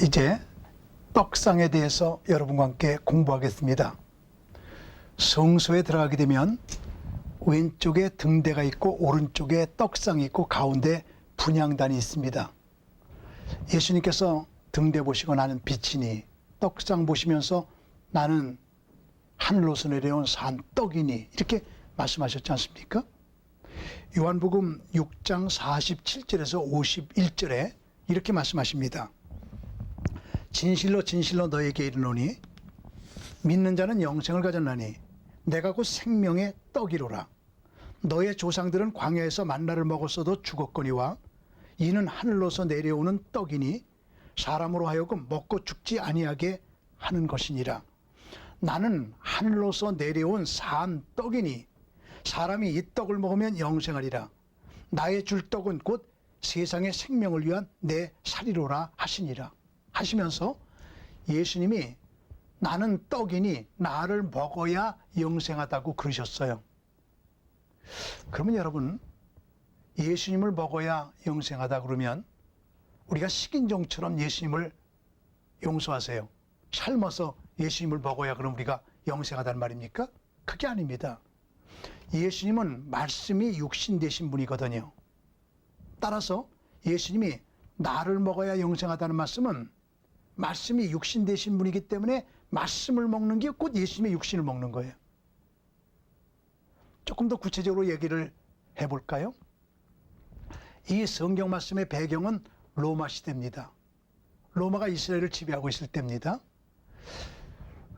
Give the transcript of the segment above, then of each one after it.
이제 떡상에 대해서 여러분과 함께 공부하겠습니다. 성소에 들어가게 되면 왼쪽에 등대가 있고 오른쪽에 떡상이 있고 가운데 분향단이 있습니다. 예수님께서 등대 보시고 나는 빛이니, 떡상 보시면서 나는 하늘로서 내려온 산 떡이니, 이렇게 말씀하셨지 않습니까? 요한복음 6장 47절에서 51절에 이렇게 말씀하십니다. 진실로 진실로 너에게 이르노니 믿는 자는 영생을 가졌나니 내가 곧 생명의 떡이로라. 너의 조상들은 광야에서 만나를 먹었어도 죽었거니와 이는 하늘로서 내려오는 떡이니 사람으로 하여금 먹고 죽지 아니하게 하는 것이니라. 나는 하늘로서 내려온 산 떡이니 사람이 이 떡을 먹으면 영생하리라. 나의 줄 떡은 곧 세상의 생명을 위한 내 살이로라 하시니라. 하시면서 예수님이 나는 떡이니 나를 먹어야 영생하다고 그러셨어요. 그러면 여러분, 예수님을 먹어야 영생하다 그러면 우리가 식인종처럼 예수님을 용서하세요, 삶아서 예수님을 먹어야 그럼 우리가 영생하다는 말입니까? 그게 아닙니다. 예수님은 말씀이 육신 되신 분이거든요. 따라서 예수님이 나를 먹어야 영생하다는 말씀은 말씀이 육신 되신 분이기 때문에 말씀을 먹는 게 곧 예수님의 육신을 먹는 거예요. 조금 더 구체적으로 얘기를 해볼까요? 이 성경 말씀의 배경은 로마 시대입니다. 로마가 이스라엘을 지배하고 있을 때입니다.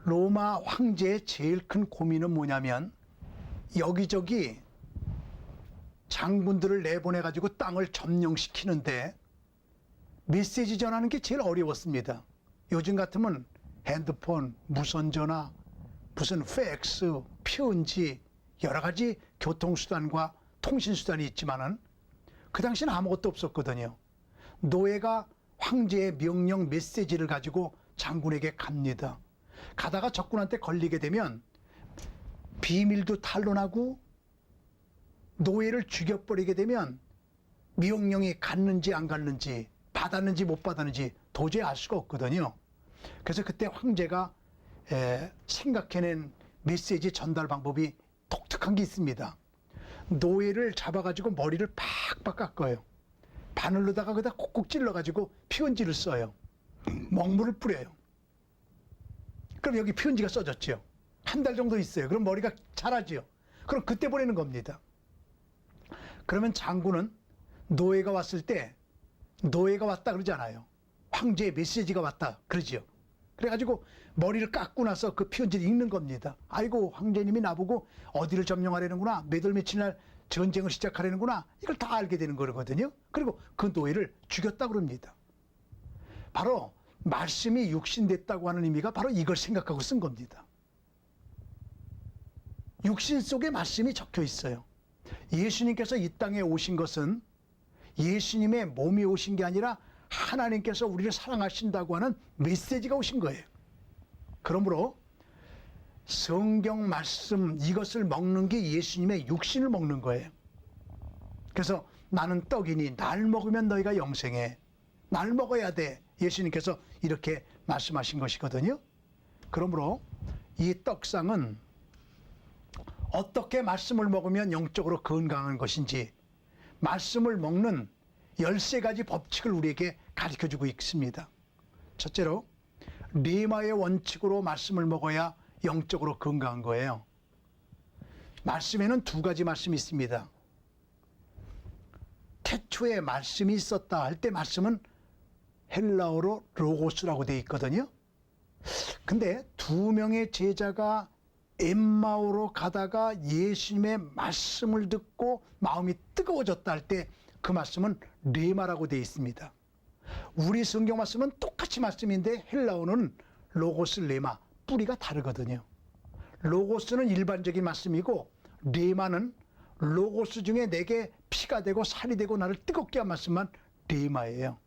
로마 황제의 제일 큰 고민은 뭐냐면 여기저기 장군들을 내보내가지고 땅을 점령시키는데 메시지 전하는 게 제일 어려웠습니다. 요즘 같으면 핸드폰, 무선전화, 무슨 팩스, 편지, 여러 가지 교통수단과 통신수단이 있지만은 그 당시는 아무것도 없었거든요. 노예가 황제의 명령 메시지를 가지고 장군에게 갑니다. 가다가 적군한테 걸리게 되면 비밀도 탄로나고 노예를 죽여버리게 되면 명령이 갔는지 안 갔는지, 받았는지 못 받았는지 도저히 알 수가 없거든요. 그래서 그때 황제가 생각해낸 메시지 전달 방법이 독특한 게 있습니다. 노예를 잡아가지고 머리를 팍팍 깎아요. 바늘로다가 그다 콕콕 찔러가지고 피원지를 써요. 먹물을 뿌려요. 그럼 여기 피원지가 써졌죠. 한 달 정도 있어요. 그럼 머리가 자라죠. 그럼 그때 보내는 겁니다. 그러면 장군은 노예가 왔을 때 노예가 왔다 그러잖아요. 황제의 메시지가 왔다 그러죠. 그래가지고 머리를 깎고 나서 그 편지를 읽는 겁니다. 아이고, 황제님이 나보고 어디를 점령하려는구나, 몇 월 며칠 날 전쟁을 시작하려는구나, 이걸 다 알게 되는 거거든요. 그리고 그 노예를 죽였다 그럽니다. 바로 말씀이 육신됐다고 하는 의미가 바로 이걸 생각하고 쓴 겁니다. 육신 속에 말씀이 적혀 있어요. 예수님께서 이 땅에 오신 것은 예수님의 몸이 오신 게 아니라 하나님께서 우리를 사랑하신다고 하는 메시지가 오신 거예요. 그러므로 성경 말씀 이것을 먹는 게 예수님의 육신을 먹는 거예요. 그래서 나는 떡이니 날 먹으면 너희가 영생해. 날 먹어야 돼. 예수님께서 이렇게 말씀하신 것이거든요. 그러므로 이 떡상은 어떻게 말씀을 먹으면 영적으로 건강한 것인지 말씀을 먹는 13가지 법칙을 우리에게 가르쳐주고 있습니다. 첫째로 레마의 원칙으로 말씀을 먹어야 영적으로 건강한 거예요. 말씀에는 2가지 말씀이 있습니다. 태초에 말씀이 있었다 할 때 말씀은 헬라어로 로고스라고 되어 있거든요. 근데 2명의 제자가 엠마오로 가다가 예수님의 말씀을 듣고 마음이 뜨거워졌다 할 때 그 말씀은 레마라고 되어 있습니다. 우리 성경 말씀은 똑같이 말씀인데 헬라어는 로고스, 레마, 뿌리가 다르거든요. 로고스는 일반적인 말씀이고 레마는 로고스 중에 내게 피가 되고 살이 되고 나를 뜨겁게 한 말씀만 레마예요.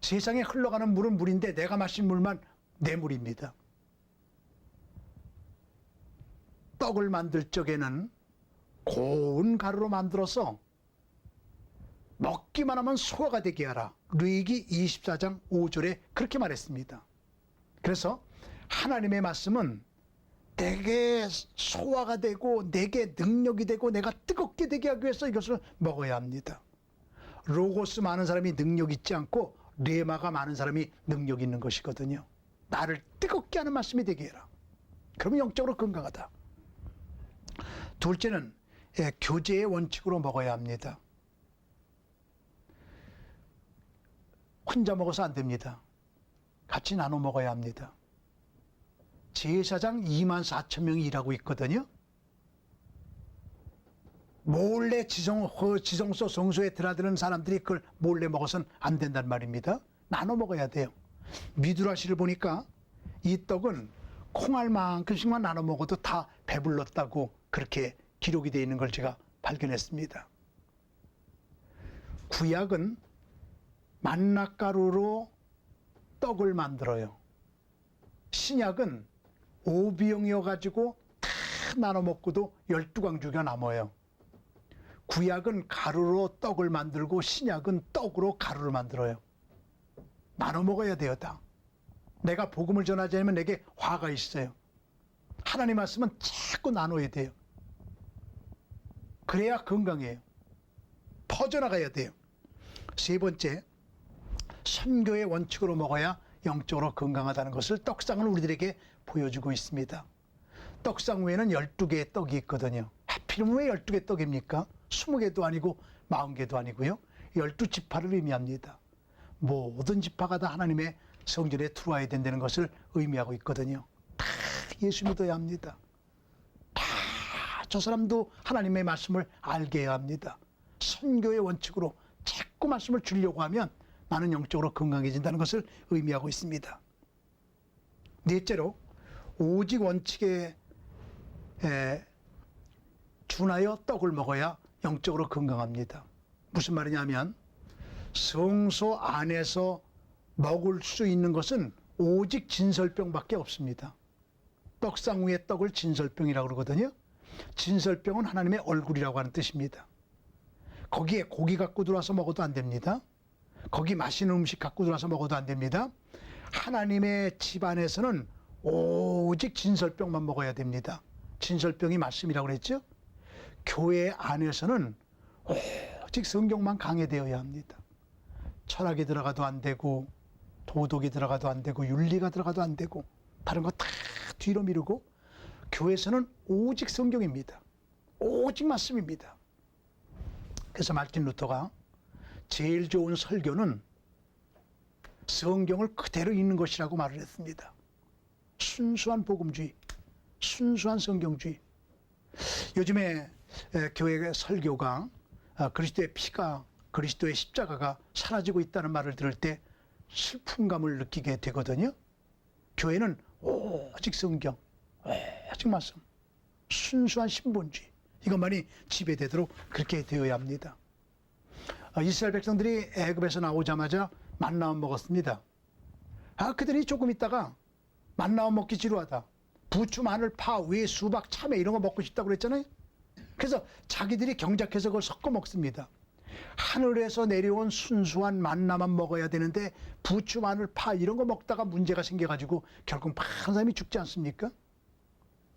세상에 흘러가는 물은 물인데 내가 마신 물만 내 물입니다. 떡을 만들 적에는 고운 가루로 만들어서 먹기만 하면 소화가 되게 하라. 르위기 24장 5절에 그렇게 말했습니다. 그래서 하나님의 말씀은 내게 소화가 되고 내게 능력이 되고 내가 뜨겁게 되게 하기 위해서 이것을 먹어야 합니다. 로고스 많은 사람이 능력 있지 않고 레마가 많은 사람이 능력 있는 것이거든요. 나를 뜨겁게 하는 말씀이 되게 해라. 그러면 영적으로 건강하다. 둘째는 교제의 원칙으로 먹어야 합니다. 혼자 먹어서 안 됩니다. 같이 나눠 먹어야 합니다. 제사장 24,000명이 일하고 있거든요. 몰래 지성소 성소에 드나드는 사람들이 그걸 몰래 먹어서는 안 된단 말입니다. 나눠 먹어야 돼요. 미드라시를 보니까 이 떡은 콩알만큼씩만 나눠 먹어도 다 배불렀다고 그렇게 기록이 되어 있는 걸 제가 발견했습니다. 구약은 만나가루로 떡을 만들어요. 신약은 오비용이어가지고 다 나눠 먹고도 12광주가 남아요. 구약은 가루로 떡을 만들고 신약은 떡으로 가루를 만들어요. 나눠 먹어야 돼요, 다. 내가 복음을 전하지 않으면 내게 화가 있어요. 하나님 말씀은 자꾸 나눠야 돼요. 그래야 건강해요. 퍼져나가야 돼요. 세 번째, 선교의 원칙으로 먹어야 영적으로 건강하다는 것을 떡상은 우리들에게 보여주고 있습니다. 떡상 위에는 12개의 떡이 있거든요. 하필이면 왜 12개 떡입니까? 20개도 아니고 40개도 아니고요. 12지파를 의미합니다. 모든 지파가 다 하나님의 성전에 들어와야 된다는 것을 의미하고 있거든요. 다 예수 믿어야 합니다. 다 저 사람도 하나님의 말씀을 알게 해야 합니다. 선교의 원칙으로 자꾸 말씀을 주려고 하면 나는 영적으로 건강해진다는 것을 의미하고 있습니다. 넷째로 오직 원칙에 준하여 떡을 먹어야 영적으로 건강합니다. 무슨 말이냐면 성소 안에서 먹을 수 있는 것은 오직 진설병밖에 없습니다. 떡상 위의 떡을 진설병이라고 그러거든요. 진설병은 하나님의 얼굴이라고 하는 뜻입니다. 거기에 고기 갖고 들어와서 먹어도 안 됩니다. 거기 맛있는 음식 갖고 들어와서 먹어도 안 됩니다. 하나님의 집 안에서는 오직 진설병만 먹어야 됩니다. 진설병이 말씀이라고 그랬죠. 교회 안에서는 오직 성경만 강해되어야 합니다. 철학이 들어가도 안 되고 도덕이 들어가도 안 되고 윤리가 들어가도 안 되고 다른 거 다 뒤로 미루고 교회에서는 오직 성경입니다. 오직 말씀입니다. 그래서 마틴 루터가 제일 좋은 설교는 성경을 그대로 읽는 것이라고 말을 했습니다. 순수한 복음주의, 순수한 성경주의. 요즘에 교회 설교가 그리스도의 피가, 그리스도의 십자가가 사라지고 있다는 말을 들을 때 슬픔감을 느끼게 되거든요. 교회는 오직 성경, 오직 말씀, 순수한 신본주의, 이것만이 지배되도록 그렇게 되어야 합니다. 이스라엘 백성들이 애굽에서 나오자마자 만나만 먹었습니다. 그들이 조금 있다가 만나만 먹기 지루하다. 부추, 마늘, 파, 왜, 수박, 참외 이런 거 먹고 싶다고 그랬잖아요. 그래서 자기들이 경작해서 그걸 섞어 먹습니다. 하늘에서 내려온 순수한 만나만 먹어야 되는데 부추, 마늘, 파 이런 거 먹다가 문제가 생겨가지고 결국 많은 사람이 죽지 않습니까?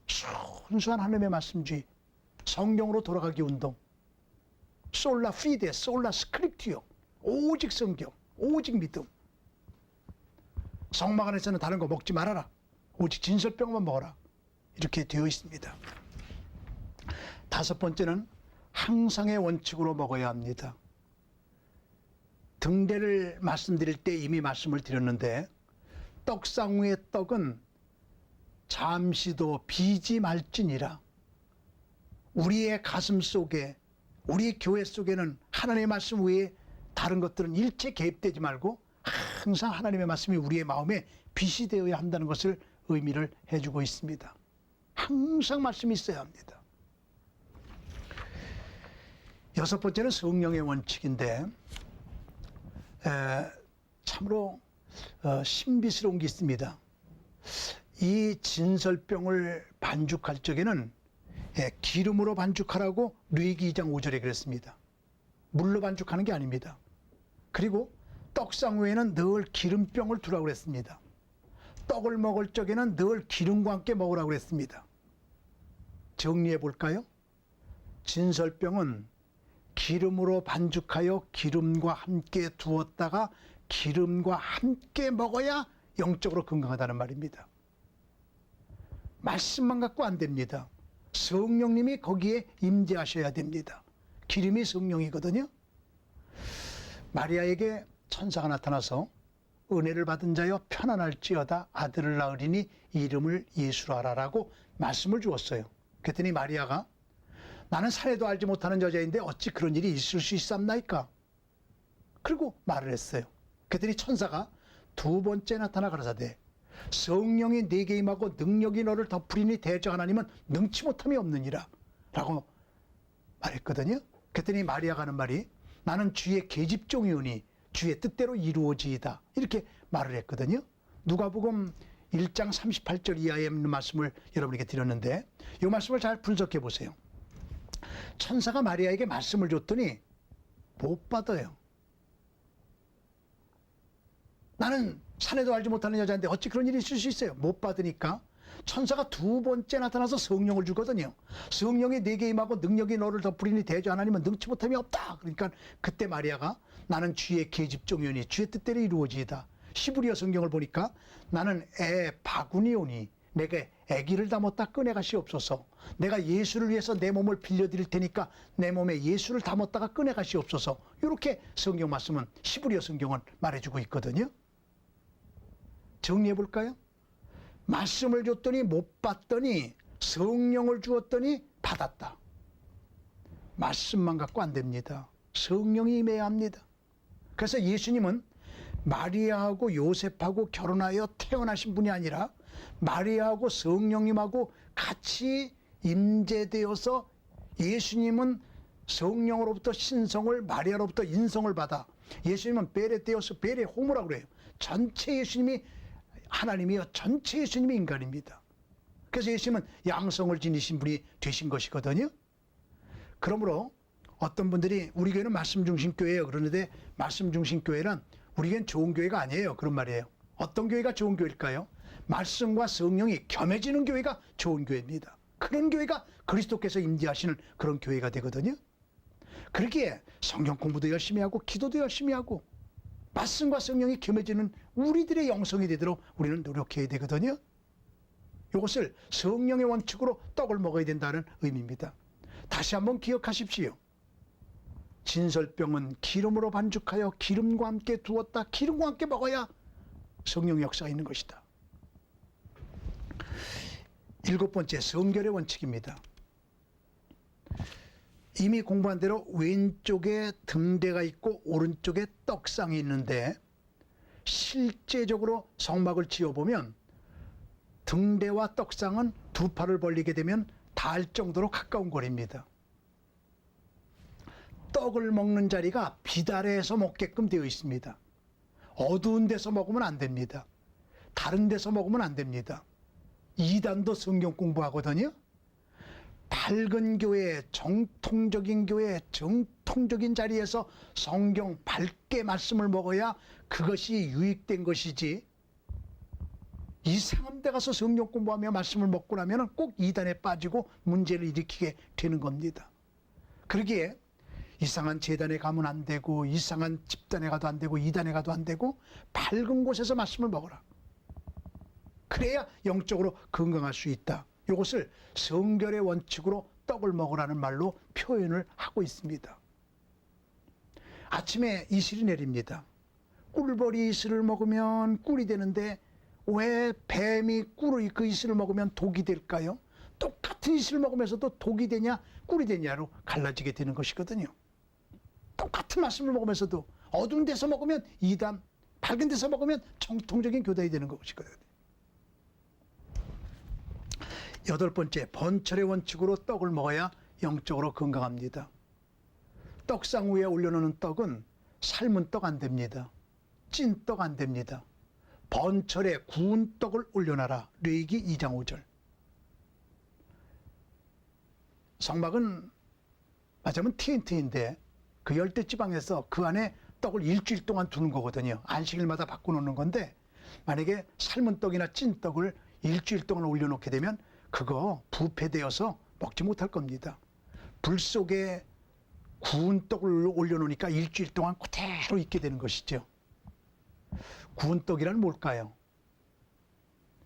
순수한 하나님의 말씀주의, 성경으로 돌아가기 운동, 솔라 피데, 솔라 스크립티오, 오직 성경, 오직 믿음. 성막 안에서는 다른 거 먹지 말아라. 오직 진설병만 먹어라. 이렇게 되어 있습니다. 다섯 번째는 항상의 원칙으로 먹어야 합니다. 등대를 말씀드릴 때 이미 말씀을 드렸는데 떡상 위의 떡은 잠시도 비지 말지니라. 우리의 가슴 속에, 우리 교회 속에는 하나님의 말씀 외에 다른 것들은 일체 개입되지 말고 항상 하나님의 말씀이 우리의 마음에 빛이 되어야 한다는 것을 의미를 해주고 있습니다. 항상 말씀이 있어야 합니다. 여섯 번째는 성령의 원칙인데 참으로 신비스러운 게 있습니다. 이 진설병을 반죽할 적에는 기름으로 반죽하라고 르위기 2장 5절에 그랬습니다. 물로 반죽하는 게 아닙니다. 그리고 떡상 위에는 늘 기름병을 두라고 그랬습니다. 떡을 먹을 적에는 늘 기름과 함께 먹으라고 그랬습니다. 정리해 볼까요? 진설병은 기름으로 반죽하여 기름과 함께 두었다가 기름과 함께 먹어야 영적으로 건강하다는 말입니다. 말씀만 갖고 안 됩니다. 성령님이 거기에 임재하셔야 됩니다. 기름이 성령이거든요. 마리아에게 천사가 나타나서 은혜를 받은 자여 편안할지어다 아들을 낳으리니 이름을 예수라 하라라고 말씀을 주었어요. 그랬더니 마리아가 나는 사례도 알지 못하는 여자인데 어찌 그런 일이 있을 수 있삼나이까? 그리고 말을 했어요. 그랬더니 천사가 두 번째 나타나 가라사대 성령이 네게 임하고 능력이 너를 덮으리니 대저 하나님은 능치 못함이 없느니라 라고 말했거든요. 그랬더니 마리아가 하는 말이 나는 주의 계집종이오니 주의 뜻대로 이루어지이다 이렇게 말을 했거든요. 누가복음 1장 38절 이하에 있는 말씀을 여러분에게 드렸는데 이 말씀을 잘 분석해 보세요. 천사가 마리아에게 말씀을 줬더니 못 받아요. 나는 사내도 알지 못하는 여자인데 어찌 그런 일이 있을 수 있어요? 못 받으니까 천사가 두 번째 나타나서 성령을 주거든요. 성령이 네게 임하고 능력이 너를 덮으리니 대저 하나님은 능치 못함이 없다. 그러니까 그때 마리아가 나는 주의 계집종이오니 주의 뜻대로 이루어지이다. 히브리어 성경을 보니까 나는 애 바구니오니 내게 아기를 담았다 꺼내가시옵소서. 내가 예수를 위해서 내 몸을 빌려드릴 테니까 내 몸에 예수를 담았다가 꺼내가시옵소서. 이렇게 성경 말씀은 히브리어 성경은 말해주고 있거든요. 정리해 볼까요? 말씀을 줬더니 못 받더니 성령을 주었더니 받았다. 말씀만 갖고 안 됩니다. 성령이 임해야 합니다. 그래서 예수님은 마리아하고 요셉하고 결혼하여 태어나신 분이 아니라 마리아하고 성령님하고 같이 임재되어서 예수님은 성령으로부터 신성을 마리아로부터 인성을 받아 예수님은 베레테오스 베레호모라고 그래요. 전체 예수님이 하나님이요 전체 예수님이 인간입니다. 그래서 예수님은 양성을 지니신 분이 되신 것이거든요. 그러므로 어떤 분들이 우리 교회는 말씀 중심 교회예요 그러는데 말씀 중심 교회는 우리 교회는 좋은 교회가 아니에요 그런 말이에요. 어떤 교회가 좋은 교회일까요? 말씀과 성령이 겸해지는 교회가 좋은 교회입니다. 그런 교회가 그리스도께서 임재하시는 그런 교회가 되거든요. 그러기에 성경 공부도 열심히 하고 기도도 열심히 하고 말씀과 성령이 겸해지는 우리들의 영성이 되도록 우리는 노력해야 되거든요. 이것을 성령의 원칙으로 떡을 먹어야 된다는 의미입니다. 다시 한번 기억하십시오. 진설병은 기름으로 반죽하여 기름과 함께 두었다. 기름과 함께 먹어야 성령 역사가 있는 것이다. 일곱 번째, 성결의 원칙입니다. 이미 공부한 대로 왼쪽에 등대가 있고 오른쪽에 떡상이 있는데 실제적으로 성막을 지어보면 등대와 떡상은 두 팔을 벌리게 되면 닿을 정도로 가까운 거리입니다. 떡을 먹는 자리가 빛 아래에서 먹게끔 되어 있습니다. 어두운 데서 먹으면 안 됩니다. 다른 데서 먹으면 안 됩니다. 이단도 성경 공부하거든요. 밝은 교회, 정통적인 교회, 정통적인 자리에서 성경 밝게 말씀을 먹어야 그것이 유익된 것이지 이상한 데 가서 성경 공부하며 말씀을 먹고 나면 꼭 이단에 빠지고 문제를 일으키게 되는 겁니다. 그러기에 이상한 재단에 가면 안 되고 이상한 집단에 가도 안 되고 이단에 가도 안 되고 밝은 곳에서 말씀을 먹어라. 그래야 영적으로 건강할 수 있다. 이것을 성결의 원칙으로 떡을 먹으라는 말로 표현을 하고 있습니다. 아침에 이슬이 내립니다. 꿀벌이 이슬을 먹으면 꿀이 되는데 왜 뱀이 그 이슬을 먹으면 독이 될까요? 똑같은 이슬을 먹으면서도 독이 되냐 꿀이 되냐로 갈라지게 되는 것이거든요. 똑같은 말씀을 먹으면서도 어두운 데서 먹으면 이단, 밝은 데서 먹으면 정통적인 교단이 되는 것이거든요. 여덟 번째, 번철의 원칙으로 떡을 먹어야 영적으로 건강합니다. 떡상 위에 올려놓는 떡은 삶은 떡 안 됩니다. 찐 떡 안 됩니다. 번철에 구운 떡을 올려놔라. 레위기 2장 5절. 성막은 맞으면 TNT인데 그 열대지방에서 그 안에 떡을 일주일 동안 두는 거거든요. 안식일마다 바꿔놓는 건데 만약에 삶은 떡이나 찐 떡을 일주일 동안 올려놓게 되면 그거 부패되어서 먹지 못할 겁니다. 불 속에 구운 떡을 올려놓으니까 일주일 동안 그대로 있게 되는 것이죠. 구운 떡이란 뭘까요?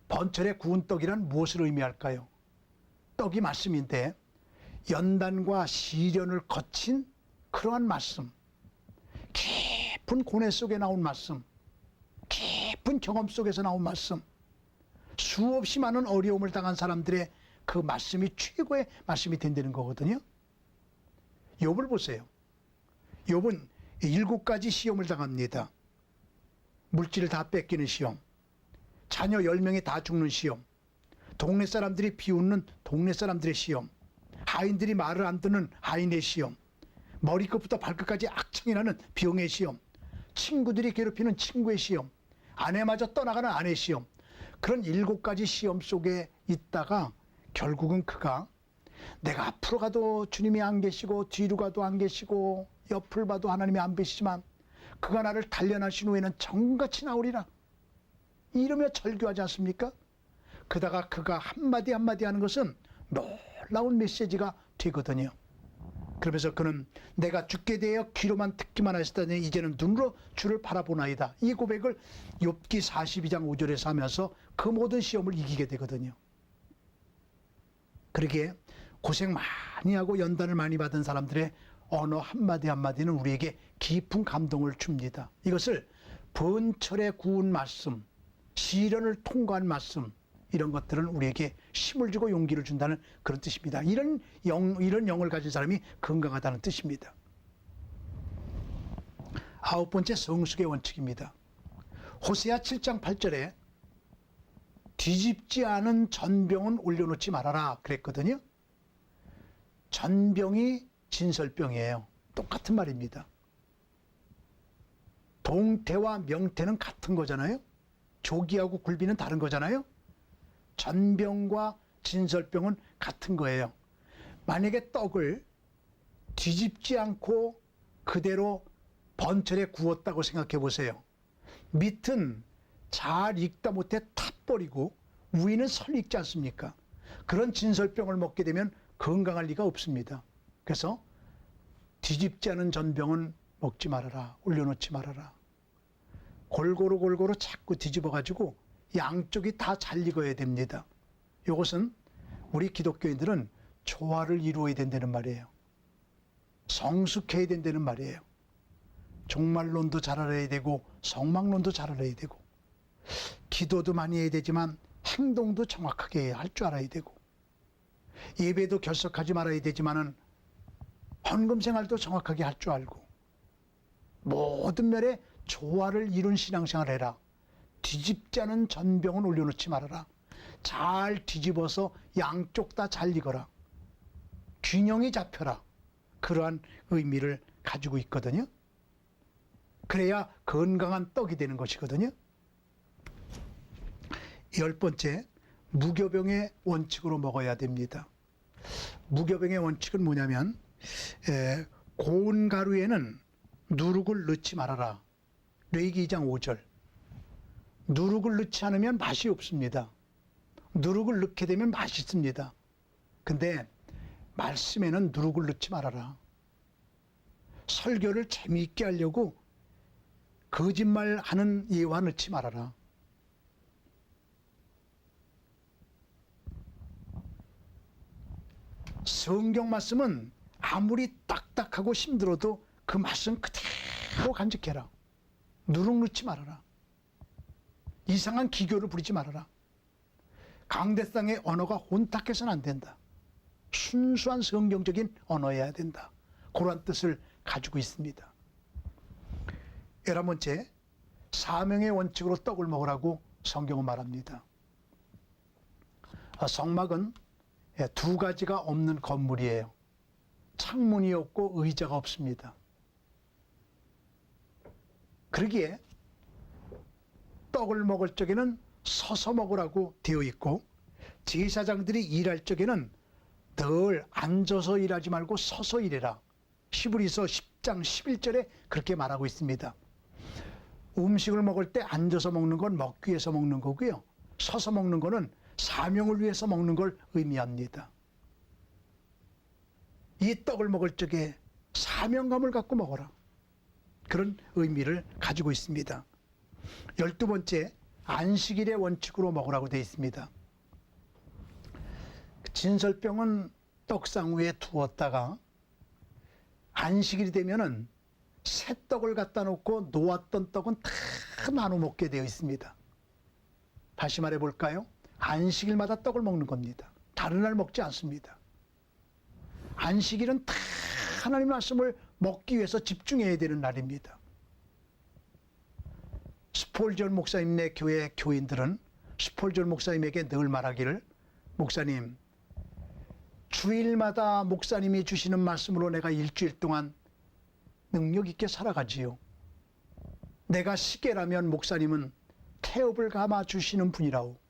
번철의 구운 떡이란 무엇을 의미할까요? 떡이 말씀인데 연단과 시련을 거친 그러한 말씀, 깊은 고뇌 속에 나온 말씀, 깊은 경험 속에서 나온 말씀, 수없이 많은 어려움을 당한 사람들의 그 말씀이 최고의 말씀이 된다는 거거든요. 욥을 보세요. 욥은 7가지 시험을 당합니다. 물질을 다 뺏기는 시험, 자녀 10명이 다 죽는 시험, 동네 사람들이 비웃는 동네 사람들의 시험, 하인들이 말을 안 듣는 하인의 시험, 머리끝부터 발끝까지 악청이 나는 병의 시험, 친구들이 괴롭히는 친구의 시험, 아내마저 떠나가는 아내의 시험, 그런 7가지 시험 속에 있다가 결국은 그가 내가 앞으로 가도 주님이 안 계시고 뒤로 가도 안 계시고 옆을 봐도 하나님이 안 계시지만 그가 나를 단련하신 후에는 정같이 나오리라 이러며 절규하지 않습니까? 그다가 그가 한마디 한마디 하는 것은 놀라운 메시지가 되거든요. 그러면서 그는 내가 죽게 되어 귀로만 듣기만 하셨다니 이제는 눈으로 주를 바라보나이다. 이 고백을 욥기 42장 5절에서 하면서 그 모든 시험을 이기게 되거든요. 그러기에 고생 많이 하고 연단을 많이 받은 사람들의 언어 한마디 한마디는 우리에게 깊은 감동을 줍니다. 이것을 번철의 구운 말씀, 시련을 통과한 말씀, 이런 것들은 우리에게 힘을 주고 용기를 준다는 그런 뜻입니다. 이런 영을 가진 사람이 건강하다는 뜻입니다. 9번째 성숙의 원칙입니다. 호세아 7장 8절에 뒤집지 않은 전병은 올려놓지 말아라 그랬거든요. 전병이 진설병이에요. 똑같은 말입니다. 동태와 명태는 같은 거잖아요. 조기하고 굴비는 다른 거잖아요. 전병과 진설병은 같은 거예요. 만약에 떡을 뒤집지 않고 그대로 번철에 구웠다고 생각해 보세요. 밑은 잘 익다 못해 타버리고 위는 설 익지 않습니까? 그런 진설병을 먹게 되면 건강할 리가 없습니다. 그래서 뒤집지 않은 전병은 먹지 말아라. 올려놓지 말아라. 골고루 자꾸 뒤집어 가지고 양쪽이 다 잘 익어야 됩니다. 이것은 우리 기독교인들은 조화를 이루어야 된다는 말이에요. 성숙해야 된다는 말이에요. 종말론도 잘 알아야 되고 성막론도 잘 알아야 되고 기도도 많이 해야 되지만 행동도 정확하게 할 줄 알아야 되고 예배도 결석하지 말아야 되지만은 헌금 생활도 정확하게 할 줄 알고 모든 면에 조화를 이룬 신앙생활을 해라. 뒤집지 않은 전병은 올려놓지 말아라. 잘 뒤집어서 양쪽 다 잘 익어라. 균형이 잡혀라. 그러한 의미를 가지고 있거든요. 그래야 건강한 떡이 되는 것이거든요. 10번째, 무교병의 원칙으로 먹어야 됩니다. 무교병의 원칙은 뭐냐면 고운 가루에는 누룩을 넣지 말아라. 레위기 2장 5절. 누룩을 넣지 않으면 맛이 없습니다. 누룩을 넣게 되면 맛있습니다. 근데 말씀에는 누룩을 넣지 말아라. 설교를 재미있게 하려고 거짓말하는 예화 넣지 말아라. 성경 말씀은 아무리 딱딱하고 힘들어도 그 말씀 그대로 간직해라. 누룩 넣지 말아라. 이상한 기교를 부리지 말아라. 강대상의 언어가 혼탁해서는 안 된다. 순수한 성경적인 언어여야 된다. 그런 뜻을 가지고 있습니다. 11번째, 사명의 원칙으로 떡을 먹으라고 성경은 말합니다. 성막은 2가지가 없는 건물이에요. 창문이 없고 의자가 없습니다. 그러기에 떡을 먹을 적에는 서서 먹으라고 되어 있고 제사장들이 일할 적에는 늘 앉아서 일하지 말고 서서 일해라. 히브리서 10장 11절에 그렇게 말하고 있습니다. 음식을 먹을 때 앉아서 먹는 건 먹기 위해서 먹는 거고요. 서서 먹는 거는 사명을 위해서 먹는 걸 의미합니다. 이 떡을 먹을 적에 사명감을 갖고 먹어라. 그런 의미를 가지고 있습니다. 12번째, 안식일의 원칙으로 먹으라고 되어 있습니다. 진설병은 떡상 위에 두었다가 안식일이 되면은 새 떡을 갖다 놓고 놓았던 떡은 다 나눠 먹게 되어 있습니다. 다시 말해 볼까요? 안식일마다 떡을 먹는 겁니다. 다른 날 먹지 않습니다. 안식일은 다 하나님의 말씀을 먹기 위해서 집중해야 되는 날입니다. 스폴전 목사님네 교회 교인들은 스폴전 목사님에게 늘 말하기를, 목사님, 주일마다 목사님이 주시는 말씀으로 내가 일주일 동안 능력 있게 살아가지요. 내가 시계라면 목사님은 태엽을 감아 주시는 분이라오.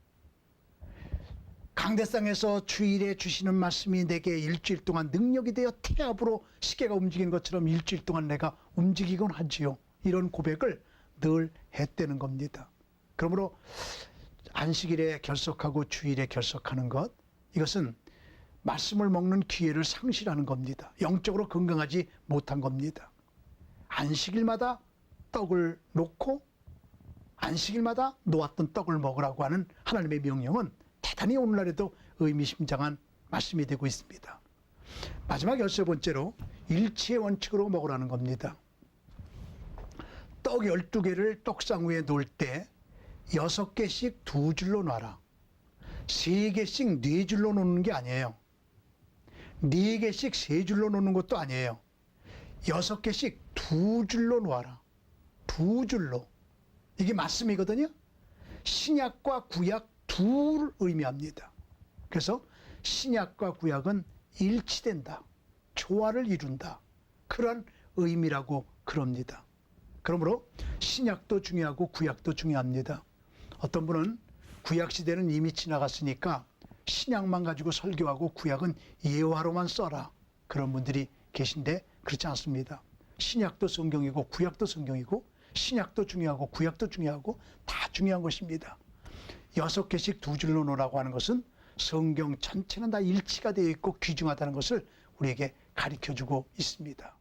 강대상에서 주일에 주시는 말씀이 내게 일주일 동안 능력이 되어 태엽으로 시계가 움직이는 것처럼 일주일 동안 내가 움직이곤 하지요. 이런 고백을 늘 했다는 겁니다. 그러므로 안식일에 결석하고 주일에 결석하는 것, 이것은 말씀을 먹는 기회를 상실하는 겁니다. 영적으로 건강하지 못한 겁니다. 안식일마다 떡을 놓고 안식일마다 놓았던 떡을 먹으라고 하는 하나님의 명령은 대단히 오늘날에도 의미심장한 말씀이 되고 있습니다. 마지막 13번째로 일치의 원칙으로 먹으라는 겁니다. 떡 12개를 떡상 위에 놓을 때 6개씩 2줄로 놔라. 3개씩 4줄로 놓는 게 아니에요. 4개씩 3줄로 놓는 것도 아니에요. 6개씩 2줄로 놓아라. 2줄로. 이게 말씀이거든요. 신약과 구약 둘을 의미합니다. 그래서 신약과 구약은 일치된다. 조화를 이룬다. 그런 의미라고 그럽니다. 그러므로 신약도 중요하고 구약도 중요합니다. 어떤 분은 구약 시대는 이미 지나갔으니까 신약만 가지고 설교하고 구약은 예화로만 써라. 그런 분들이 계신데 그렇지 않습니다. 신약도 성경이고 구약도 성경이고 신약도 중요하고 구약도 중요하고 다 중요한 것입니다. 6개씩 2줄로 놓으라고 하는 것은 성경 전체는 다 일치가 되어 있고 귀중하다는 것을 우리에게 가르쳐주고 있습니다.